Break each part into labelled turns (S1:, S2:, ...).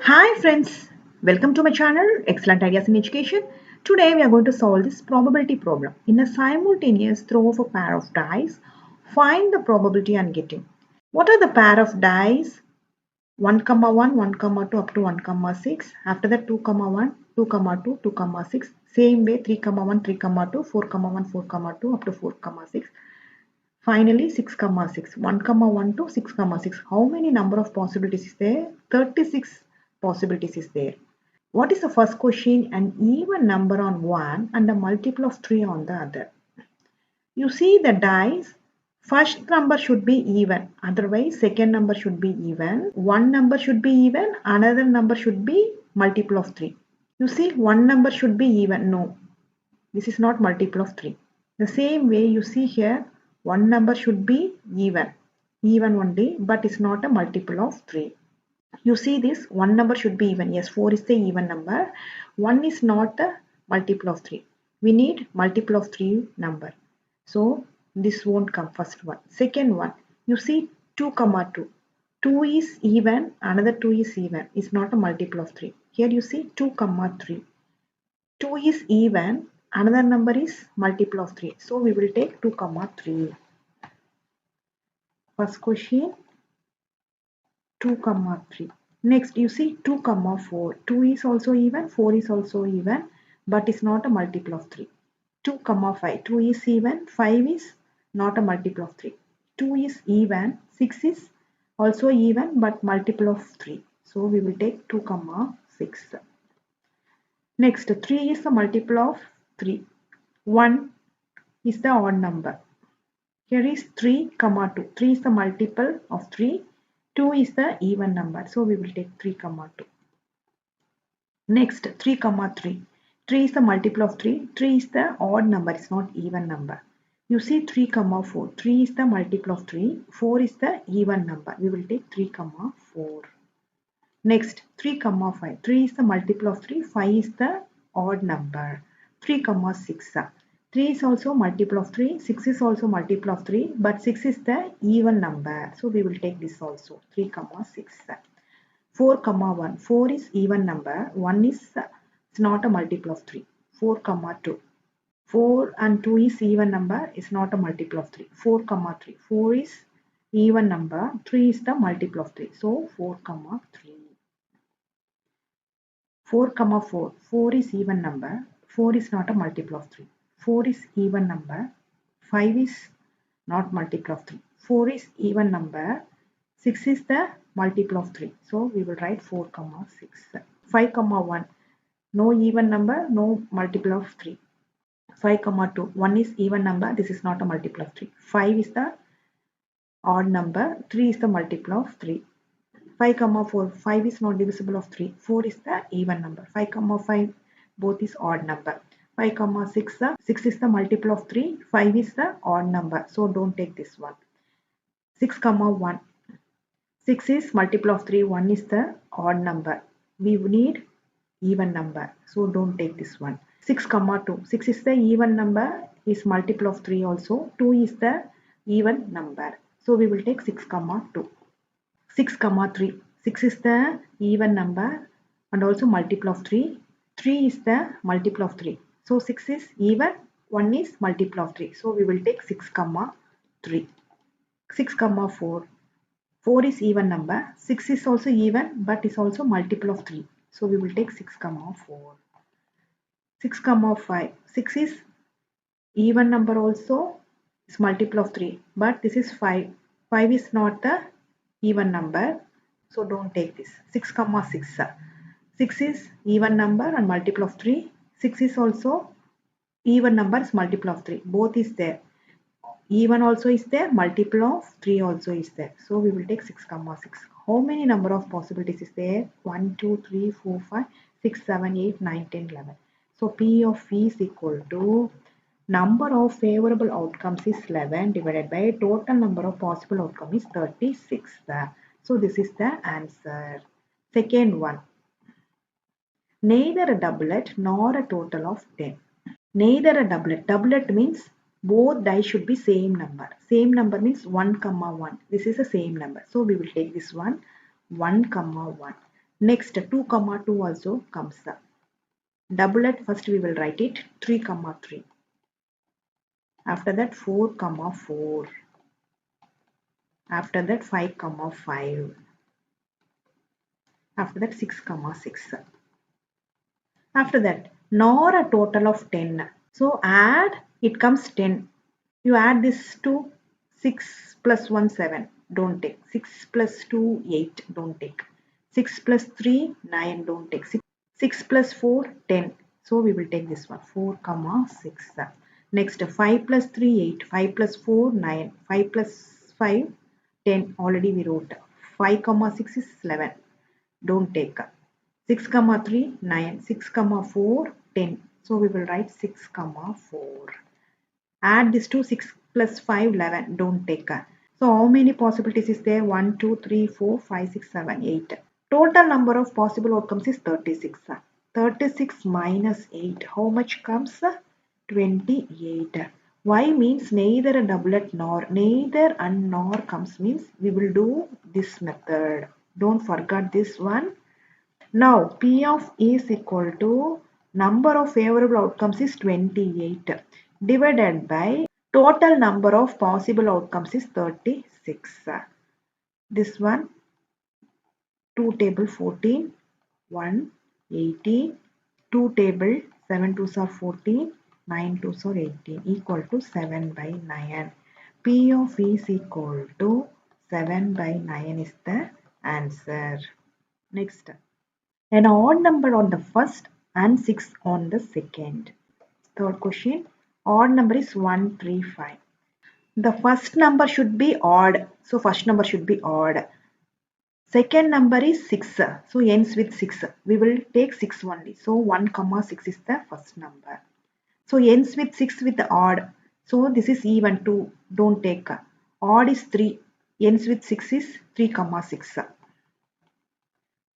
S1: Hi friends, welcome to my channel Excellent Ideas in Education. Today we are going to solve this probability problem. In a simultaneous throw of a pair of dice, find the probability on getting. What are the pair of dice? 1, 1, 1, 2 up to 1, 6. After that 2, 1, 2, 2, 2, 6. Same way 3, 1, 3, 2, 4, 1, 4, 2 up to 4, 6. Finally 6, 6. 1, 1 to 6, 6. How many number of possibilities is there? 36 possibilities is there. What is the first question? An even number on one and a multiple of 3 on the other. You see the dice. First number should be even. Otherwise, second number should be even. One number should be even. Another number should be multiple of 3. You see, one number should be even. No, this is not multiple of 3. The same way you see here, one number should be even. Even only, but it's not a multiple of 3. You see this, one number should be even. Yes, 4 is the even number. 1 is not a multiple of 3. We need multiple of 3 number. So this won't come, first one. Second one, you see 2, 2. 2 is even, another 2 is even. It's not a multiple of 3. Here you see 2, 3. 2 is even, another number is multiple of 3. So we will take 2, 3. First question, 2, 3. Next, you see 2, 4. 2 is also even, 4 is also even, but it's not a multiple of 3. 2, 5. 2 is even, 5 is not a multiple of 3. 2 is even, 6 is also even, but multiple of 3. So we will take 2, 6. Next, 3 is the multiple of 3. 1 is the odd number. Here is 3, 2. 3 is the multiple of 3. 2 is the even number. So we will take 3, 2. Next, 3, 3. 3 is the multiple of 3. 3 is the odd number. It's not even number. You see 3, 4. 3 is the multiple of 3. 4 is the even number. We will take 3, 4. Next, 3, 5. 3 is the multiple of 3. 5 is the odd number. 3, 6. 3 is also multiple of 3. 6 is also multiple of 3. But 6 is the even number. So we will take this also. 3, 6. 4, 1. 4 is even number. 1 is it's not a multiple of 3. 4, 2. 4 and 2 is even number. It's not a multiple of 3. 4, 3. 4 is even number. 3 is the multiple of 3. So 4, 3. 4, 4. 4 is even number. 4 is not a multiple of 3. 4 is even number. 5 is not multiple of 3. 4 is even number. 6 is the multiple of 3. So we will write 4, 6. 5, 1. No even number, no multiple of 3. 5, 2. 1 is even number. This is not a multiple of 3. 5 is the odd number. 3 is the multiple of 3. 5, 4. 5 is not divisible of 3. 4 is the even number. 5, 5 both is odd number. 5, 6. 6 is the multiple of 3. 5 is the odd number. So don't take this one. 6, 1. 6 is multiple of 3. 1 is the odd number. We need even number. So don't take this one. 6, 2. 6 is the even number. Is multiple of 3 also. 2 is the even number. So we will take 6, 2. 6, 3. 6 is the even number and also multiple of 3. 3 is the multiple of 3. So 6 is even, 1 is multiple of 3. So we will take 6, 3. 6, 4. 4 is even number. 6 is also even but is also multiple of 3. So we will take 6, 4. 6, 5. 6 is even number also. It's multiple of 3. But this is 5. 5 is not the even number. So don't take this. 6, 6. 6 is even number and multiple of 3. 6 is also even numbers multiple of 3. Both is there. Even also is there. Multiple of 3 also is there. So we will take 6, 6. How many number of possibilities is there? 1, 2, 3, 4, 5, 6, 7, 8, 9, 10, 11. So P of V is equal to number of favorable outcomes is 11 divided by total number of possible outcomes is 36. So this is the answer. Second one. Neither a doublet nor a total of 10. Neither a doublet. Doublet means both dice should be same number. Same number means 1, 1. This is the same number. So we will take this one. 1, 1. Next 2 comma 2 also comes. Doublet, first we will write it 3 comma 3. After that 4 comma 4. After that 5 comma 5. After that 6 comma 6. After that nor a total of 10. So add, it comes 10. You add this to 6 plus 1 7. Don't take. 6 plus 2 8. Don't take. 6 plus 3 9. Don't take. 6 plus 4 10. So we will take this one 4 comma 6. Next 5 plus 3 8. 5 plus 4 9. 5 plus 5 10. Already we wrote. 5 comma 6 is 11. Don't take. 6 comma 3 9. 6 comma 4 10. So we will write 6 comma 4. Add this to 6 plus 5 11. Don't take. So how many possibilities is there? 1 2 3 4 5 6 7 8. Total number of possible outcomes is 36. 36 minus 8. How much comes? 28. Why means neither a doublet nor, neither and nor comes means we will do this method. Don't forget this one. Now P of E is equal to number of favorable outcomes is 28 divided by total number of possible outcomes is 36. This one 2 table 14, 1, 18, 2 table 7 2s are 14, 9 2s are 18 equal to 7 by 9. P of E is equal to 7 by 9 is the answer. Next. An odd number on the first and 6 on the second. Third question. Odd number is 1, 3, 5. The first number should be odd. So first number should be odd. Second number is 6. So ends with 6. We will take 6 only. So 1 comma 6 is the first number. So ends with 6 with the odd. So this is even 2. Don't take. Odd is 3. Ends with 6 is 3 comma 6.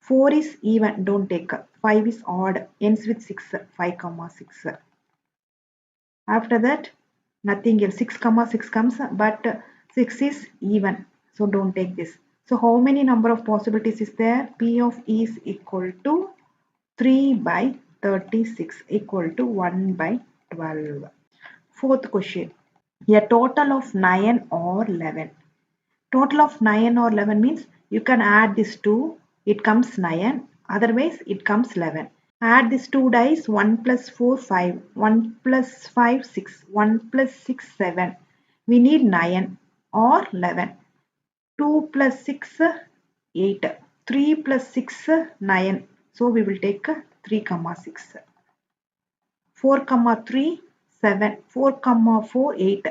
S1: 4 is even, don't take. 5 is odd, ends with 6, 5 comma 6. After that, nothing else. 6 comma 6 comes, but 6 is even, so don't take this. So how many number of possibilities is there? P of E is equal to 3 by 36 equal to 1 by 12. Fourth question. A total of 9 or 11. Total of 9 or 11 means you can add this 2, it comes 9, otherwise it comes 11. Add these 2 dice, 1 plus 4 5, 1 plus 5 6, 1 plus 6 7. We need 9 or 11. 2 plus 6 8, 3 plus 6 9. So we will take 3 comma 6. 4 comma 3 7, 4 comma 4 8,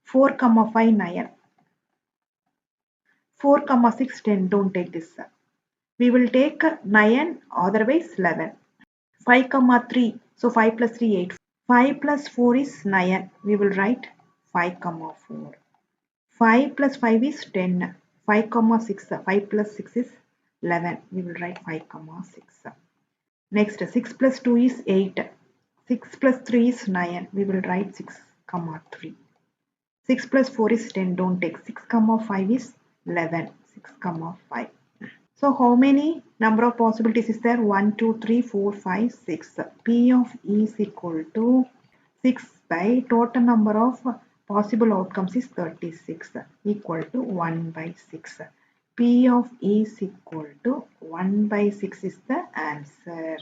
S1: 4 comma 5 9. 4 comma 6 10. Don't take this. We will take 9, otherwise 11. 5 comma 3. So 5 plus 3 8. 5 plus 4 is 9. We will write 5 comma 4. 5 plus 5 is 10. 5 comma 6. 5 plus 6 is 11. We will write 5 comma 6. Next 6 plus 2 is 8. 6 plus 3 is 9. We will write 6 comma 3. 6 plus 4 is 10. Don't take. 6 comma 5 is 11. 6 comma 5. So how many number of possibilities is there? 1, 2, 3, 4, 5, 6. P of E is equal to 6 by total number of possible outcomes is 36 equal to 1 by 6. P of E is equal to 1 by 6 is the answer.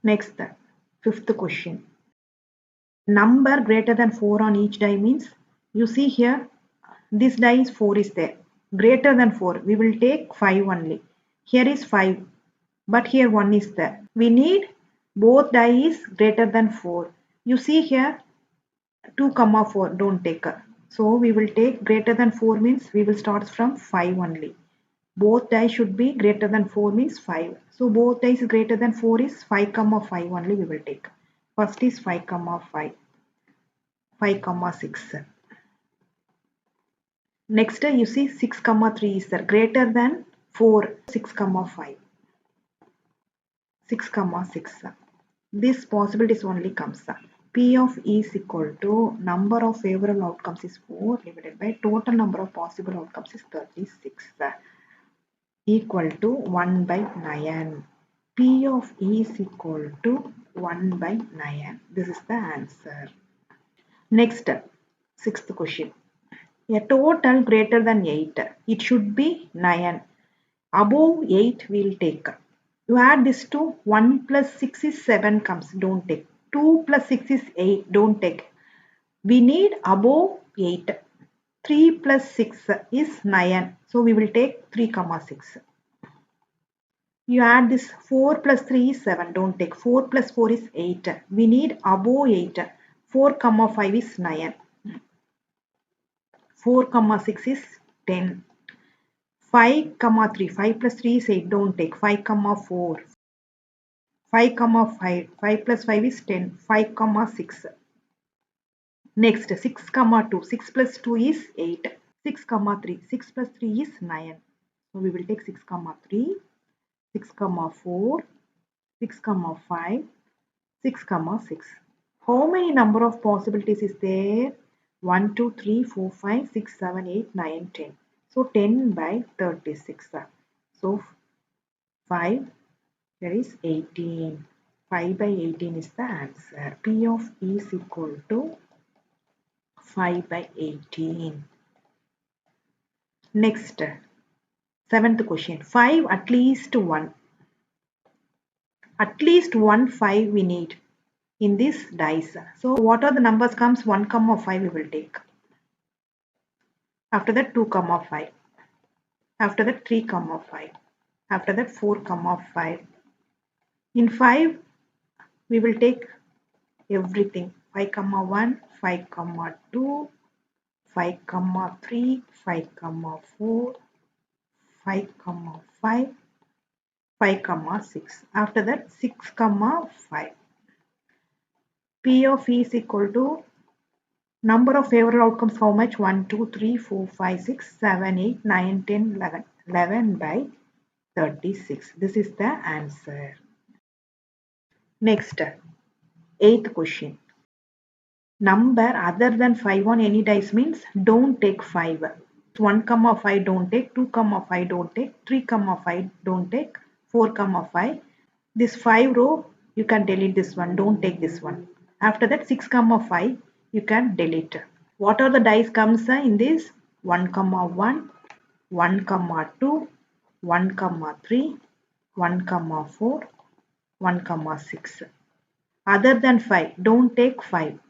S1: Next, fifth question. Number greater than 4 on each die means, you see here, this die is 4 is there. Greater than 4, we will take 5 only. Here is 5, but here 1 is there. We need both die is greater than 4. You see here 2 comma 4, don't take. So we will take greater than 4 means we will start from 5 only. Both die should be greater than 4 means 5. So both die is greater than 4 is 5 comma 5 only we will take. First is 5 comma 5, 5 comma 6. Next you see 6 comma 3 is there, greater than 4, 6 comma 5, 6 comma 6. This possibilities only comes. P of E is equal to number of favorable outcomes is 4 divided by total number of possible outcomes is 36. equal to 1 by 9. P of E is equal to 1 by 9. This is the answer. Next, sixth question. A total greater than 8. It should be 9. Above 8 we'll take. You add this to 1 plus 6 is 7 comes. Don't take. 2 plus 6 is 8. Don't take. We need above 8. 3 plus 6 is 9. So we will take 3 comma 6. You add this 4 plus 3 is 7. Don't take. 4 plus 4 is 8. We need above 8. 4 comma 5 is 9. 4 comma 6 is 10. 5 comma 3. 5 plus 3 is 8. Don't take. 5 comma 4. 5 comma 5. 5 plus 5 is 10. 5 comma 6. Next 6 comma 2. 6 plus 2 is 8. 6 comma 3. 6 plus 3 is 9. So we will take 6 comma 3. 6 comma 4. 6 comma 5. 6 comma 6. How many number of possibilities is there? 1, 2, 3, 4, 5, 6, 7, 8, 9, 10. So 10 by 36. So 5, there is 18. 5 by 18 is the answer. P of E is equal to 5 by 18. Next, seventh question. 5 at least 1. At least 1 5 we need in this dice. So what are the numbers comes? 1 comma 5 we will take. After that 2 comma 5. After that 3 comma 5. After that 4 comma 5. In 5 we will take everything. 5 comma 1, 5 comma 2, 5 comma 3, 5 comma 4, 5 comma 5, 5 comma 6. After that 6 comma 5. P of E is equal to number of favorable outcomes how much? 1, 2, 3, 4, 5, 6, 7, 8, 9, 10, 11. 11 by 36. This is the answer. Next, eighth question. Number other than 5 on any dice means don't take 5. 1 comma 5 don't take, 2 comma 5 don't take, 3 comma 5 don't take, 4 comma 5. This 5 row you can delete this one, don't take this one. After that 6 comma 5 you can delete. What are the dice comes in this? 1 comma 1, 1 comma 2, 1 comma 3, 1 comma 4, 1 comma 6. Other than 5 don't take 5.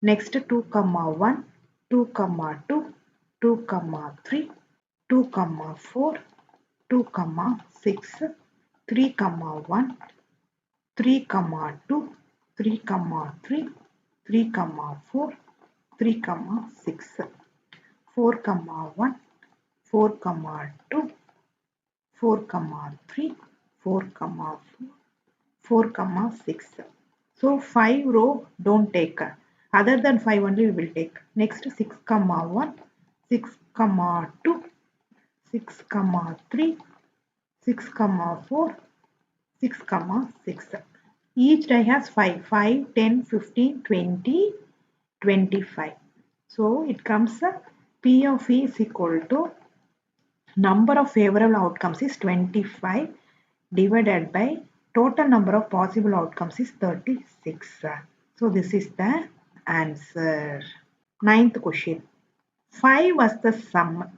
S1: Next 2 comma 1, 2 comma 2, 2 comma 3, 2 comma 4, 2 comma 6, 3 comma 1, 3 comma 2, 3 comma 3, 3 comma 4, 3 comma 6, 4 comma 1, 4 comma 2, 4 comma 3, 4 comma 4, 4 comma 6. So 5 row don't take. Other than 5 only we will take. Next 6 comma 1, 6 comma 2, 6 comma 3, 6 comma 4, 6 comma 6. Each die has 5. 5, 10, 15, 20, 25. So it comes P of E is equal to number of favorable outcomes is 25 divided by total number of possible outcomes is 36. So this is the answer. Ninth question. 5 was the sum.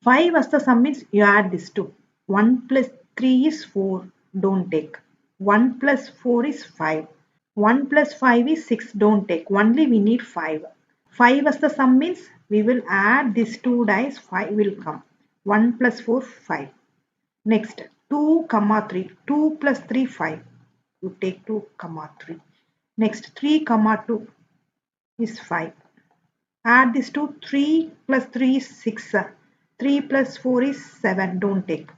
S1: 5 was the sum means you add this two. 1 plus 3 is 4. Don't take. 1 plus 4 is 5. 1 plus 5 is 6. Don't take. Only we need 5. 5 was the sum means we will add these two dice. 5 will come. 1 plus 4, 5. Next, 2 comma 3. 2 plus 3, 5. You take 2 comma 3. Next, 3 comma 2 is 5. Add this to 3 plus 3 is 6. 3 plus 4 is 7. Don't take.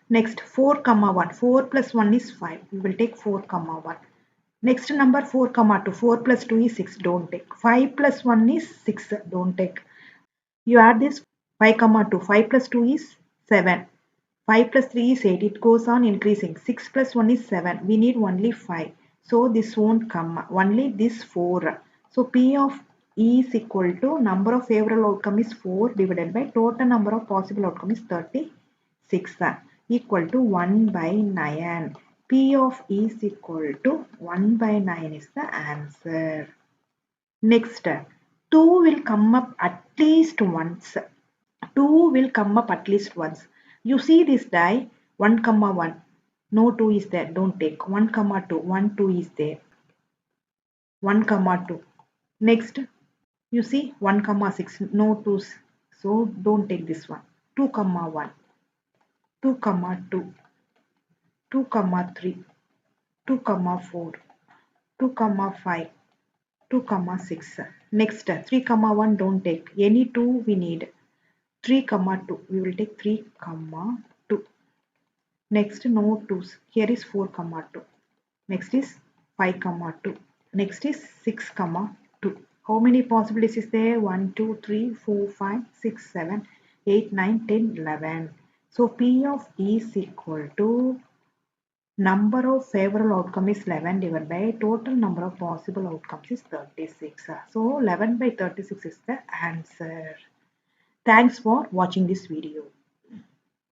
S1: Next, 4 comma 1. 4 plus 1 is 5. We will take 4 comma 1. Next number 4 comma 2. 4 plus 2 is 6. Don't take. 5 plus 1 is 6. Don't take. You add this 5 comma 2. 5 plus 2 is 7. 5 plus 3 is 8. It goes on increasing. 6 plus 1 is 7. We need only 5. So this won't come. Only this 4. So P of E is equal to number of favorable outcome is 4 divided by total number of possible outcome is 36. equal to 1 by 9. P of E is equal to 1 by 9 is the answer. Next, 2 will come up at least once. 2 will come up at least once. You see this die 1 comma 1. No 2 is there. Don't take 1 comma 2. 1 2 is there. 1 comma 2. Next, you see 1 comma 6. No 2s. So don't take this one. 2 comma 1. 2 comma 2. 2 comma 3. 2 comma 4. 2 comma 5. 2 comma 6. Next, 3 comma 1 don't take. Any 2 we need. 3 comma 2. We will take 3 comma 2. Next, no 2's. Here is 4 comma 2. Next is 5 comma 2. Next is 6 comma 2. How many possibilities is there? 1, 2, 3, 4, 5, 6, 7, 8, 9, 10, 11. So P of E is equal to number of favorable outcome is 11 divided by total number of possible outcomes is 36. So 11 by 36 is the answer. Thanks for watching this video.